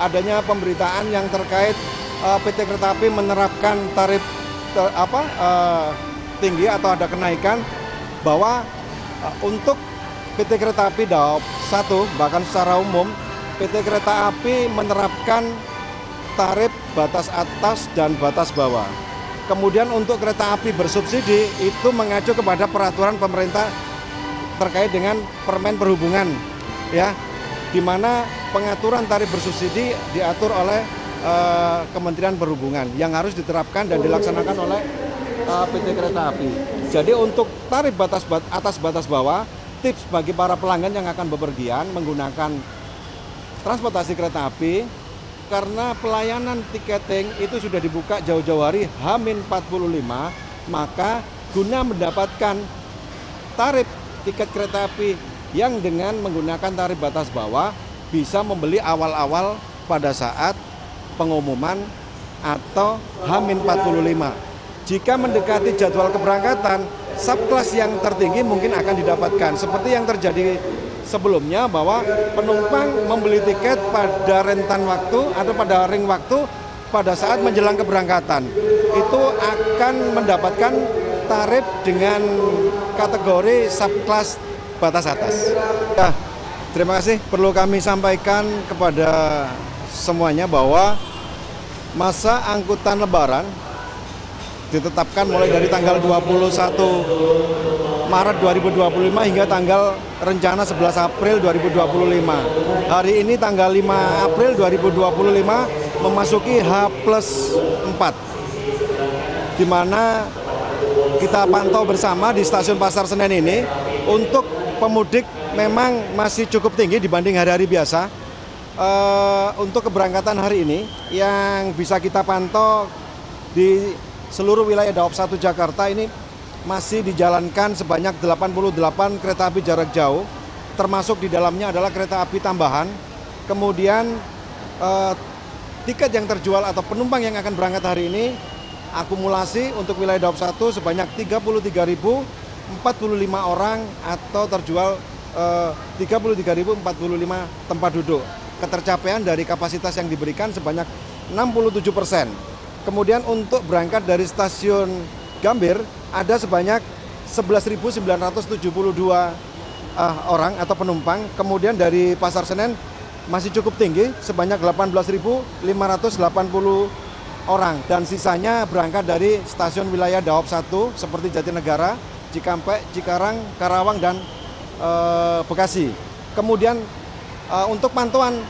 adanya pemberitaan yang terkait PT Kereta Api menerapkan tarif tinggi atau ada kenaikan, bahwa untuk PT Kereta Api Daop 1 bahkan secara umum PT Kereta Api menerapkan tarif batas atas dan batas bawah. Kemudian untuk kereta api bersubsidi itu mengacu kepada peraturan pemerintah terkait dengan Permen Perhubungan, ya, di mana pengaturan tarif bersubsidi diatur oleh Kementerian Perhubungan yang harus diterapkan dan dilaksanakan oleh PT Kereta Api. Jadi untuk tarif batas atas batas bawah, tips bagi para pelanggan yang akan bepergian menggunakan transportasi kereta api, karena pelayanan tiketing itu sudah dibuka jauh-jauh hari H-45, maka guna mendapatkan tarif tiket kereta api yang dengan menggunakan tarif batas bawah, bisa membeli awal-awal pada saat pengumuman atau H-45. Jika mendekati jadwal keberangkatan, subkelas yang tertinggi mungkin akan didapatkan. Seperti yang terjadi sebelumnya, bahwa penumpang membeli tiket pada rentan waktu atau pada ring waktu pada saat menjelang keberangkatan. Itu akan mendapatkan tarif dengan kategori subkelas batas atas. Ya, terima kasih. Perlu kami sampaikan kepada semuanya bahwa masa angkutan Lebaran ditetapkan mulai dari tanggal 21 Maret 2025 hingga tanggal rencana 11 April 2025. Hari ini tanggal 5 April 2025 memasuki H+4, di mana kita pantau bersama di stasiun Pasar Senen ini. Untuk pemudik memang masih cukup tinggi dibanding hari-hari biasa. Untuk keberangkatan hari ini yang bisa kita pantau di seluruh wilayah Daop 1 Jakarta ini masih dijalankan sebanyak 88 kereta api jarak jauh, termasuk di dalamnya adalah kereta api tambahan. Kemudian tiket yang terjual atau penumpang yang akan berangkat hari ini akumulasi untuk wilayah Daop 1 sebanyak 33.045 orang atau terjual 33.045 tempat duduk. Ketercapaian dari kapasitas yang diberikan sebanyak 67%. Kemudian untuk berangkat dari stasiun Gambir ada sebanyak 11.972 orang atau penumpang. Kemudian dari Pasar Senen masih cukup tinggi sebanyak 18.580 orang. Dan sisanya berangkat dari stasiun wilayah Daop 1 seperti Jatinegara, Cikampek, Cikarang, Karawang, dan Bekasi. Kemudian untuk pantauan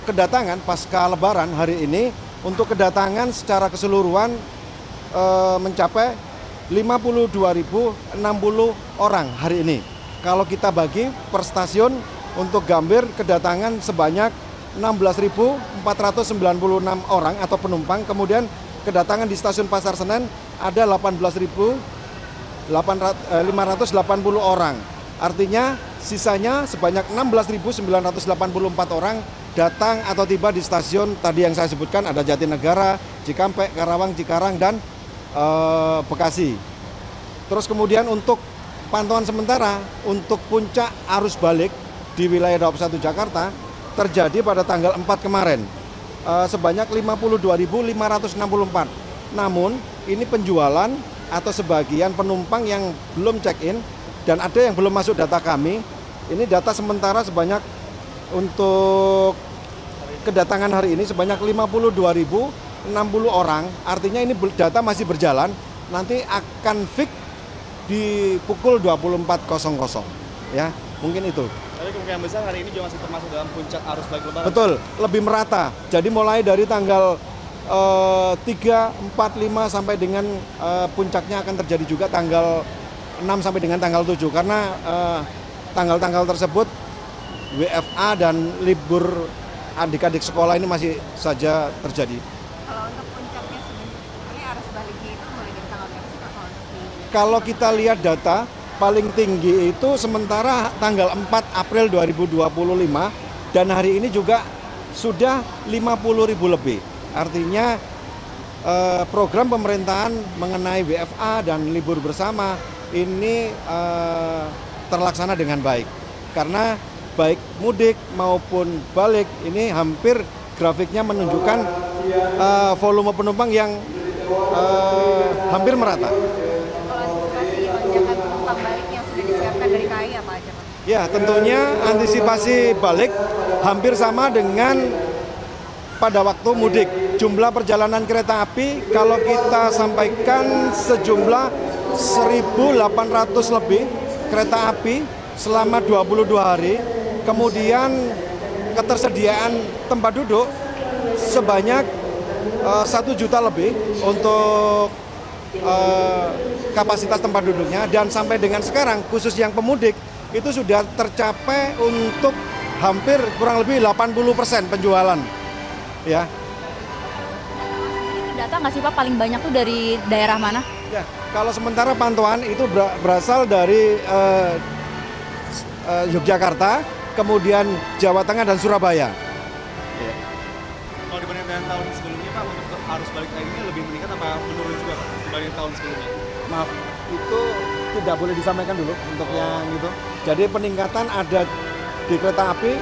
kedatangan pasca Lebaran hari ini, untuk kedatangan secara keseluruhan mencapai 52.060 orang hari ini. Kalau kita bagi per stasiun, untuk Gambir kedatangan sebanyak 16.496 orang atau penumpang. Kemudian kedatangan di stasiun Pasar Senen ada 18.580 orang. Artinya sisanya sebanyak 16.984 orang datang atau tiba di stasiun tadi yang saya sebutkan, ada Jatinegara, Cikampek, Karawang, Cikarang, dan Bekasi. Terus kemudian untuk pantauan sementara untuk puncak arus balik di wilayah Daop 1 Jakarta terjadi pada tanggal 4 kemarin sebanyak 52.564. Namun ini penjualan atau sebagian penumpang yang belum check-in dan ada yang belum masuk data kami. Ini data sementara sebanyak untuk kedatangan hari ini sebanyak 52.060 orang. Artinya ini data masih berjalan, nanti akan fix di pukul 24.00 ya. Mungkin itu. Tapi kemungkinan besar hari ini juga masih termasuk dalam puncak arus balik Lebaran. Betul, lebih merata. Jadi mulai dari tanggal 3, 4, 5 sampai dengan puncaknya akan terjadi juga tanggal 6 sampai dengan tanggal 7. Karena tanggal-tanggal tersebut WFA dan libur adik-adik sekolah ini masih saja terjadi. Kalau untuk puncaknya sendiri arus baliknya itu mulai dari tanggal berapa sih Pak? Kalau kita lihat data paling tinggi itu sementara tanggal 4 April 2025 dan hari ini juga sudah 50.000 lebih. Artinya program pemerintahan mengenai WFA dan libur bersama ini terlaksana dengan baik. Karena baik mudik maupun balik ini hampir grafiknya menunjukkan volume penumpang yang hampir merata. Kalau antisipasi lonjakan penumpang balik yang sudah disiapkan dari KAI apa aja, Pak? Ya, tentunya antisipasi balik hampir sama dengan pada waktu mudik. Jumlah perjalanan kereta api kalau kita sampaikan sejumlah 1.800 lebih kereta api selama 22 hari. Kemudian ketersediaan tempat duduk sebanyak 1 juta lebih untuk kapasitas tempat duduknya, dan sampai dengan sekarang khusus yang pemudik itu sudah tercapai untuk hampir kurang lebih 80% penjualan. Ya. Itu data nggak sih Pak, paling banyak tuh dari daerah mana? Ya, kalau sementara pantauan itu berasal dari Yogyakarta, kemudian Jawa Tengah dan Surabaya. Iya. Kalau dibandingkan dengan tahun sebelumnya Pak, untuk arus balik ini lebih meningkat apa menurun juga Pak dibanding tahun sebelumnya? Maaf, itu tidak boleh disampaikan dulu untuk yang itu. Jadi peningkatan ada di kereta api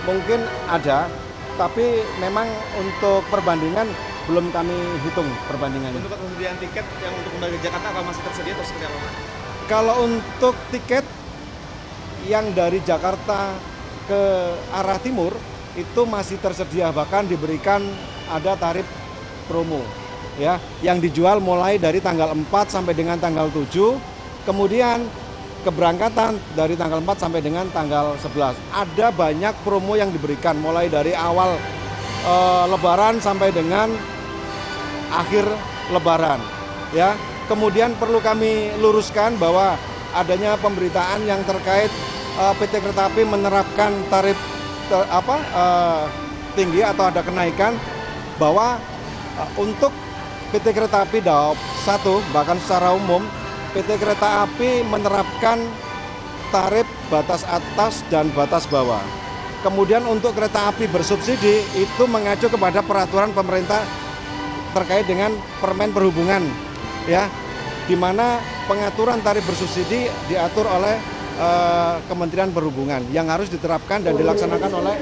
mungkin ada, tapi memang untuk perbandingan belum kami hitung perbandingannya. Untuk ketersediaan tiket yang untuk kembali ke Jakarta apa masih tersedia atau seperti apa Pak? Kalau untuk tiket yang dari Jakarta ke arah timur itu masih tersedia, bahkan diberikan ada tarif promo ya, yang dijual mulai dari tanggal 4 sampai dengan tanggal 7, kemudian keberangkatan dari tanggal 4 sampai dengan tanggal 11. Ada banyak promo yang diberikan mulai dari awal Lebaran sampai dengan akhir Lebaran ya. Kemudian perlu kami luruskan bahwa adanya pemberitaan yang terkait PT Kereta Api menerapkan tarif tinggi atau ada kenaikan, bahwa untuk PT Kereta Api Daop 1 bahkan secara umum PT Kereta Api menerapkan tarif batas atas dan batas bawah. Kemudian untuk kereta api bersubsidi itu mengacu kepada peraturan pemerintah terkait dengan Permen Perhubungan ya, di mana pengaturan tarif bersubsidi diatur oleh Kementerian Perhubungan yang harus diterapkan dan dilaksanakan oleh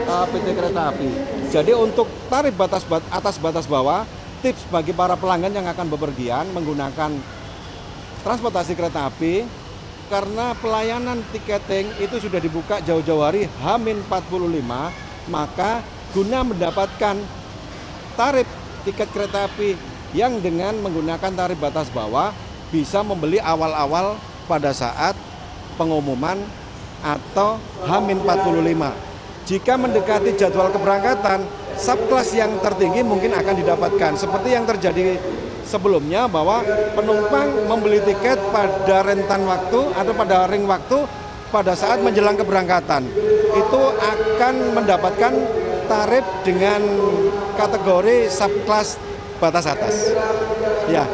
PT Kereta Api. Jadi untuk tarif batas atas batas bawah, tips bagi para pelanggan yang akan bepergian menggunakan transportasi kereta api, karena pelayanan tiketing itu sudah dibuka jauh-jauh hari H-45, maka guna mendapatkan tarif tiket kereta api yang dengan menggunakan tarif batas bawah bisa membeli awal-awal pada saat pengumuman atau H-45. Jika mendekati jadwal keberangkatan, subkelas yang tertinggi mungkin akan didapatkan. Seperti yang terjadi sebelumnya, bahwa penumpang membeli tiket pada rentan waktu atau pada ring waktu pada saat menjelang keberangkatan. Itu akan mendapatkan tarif dengan kategori subkelas batas atas. Ya.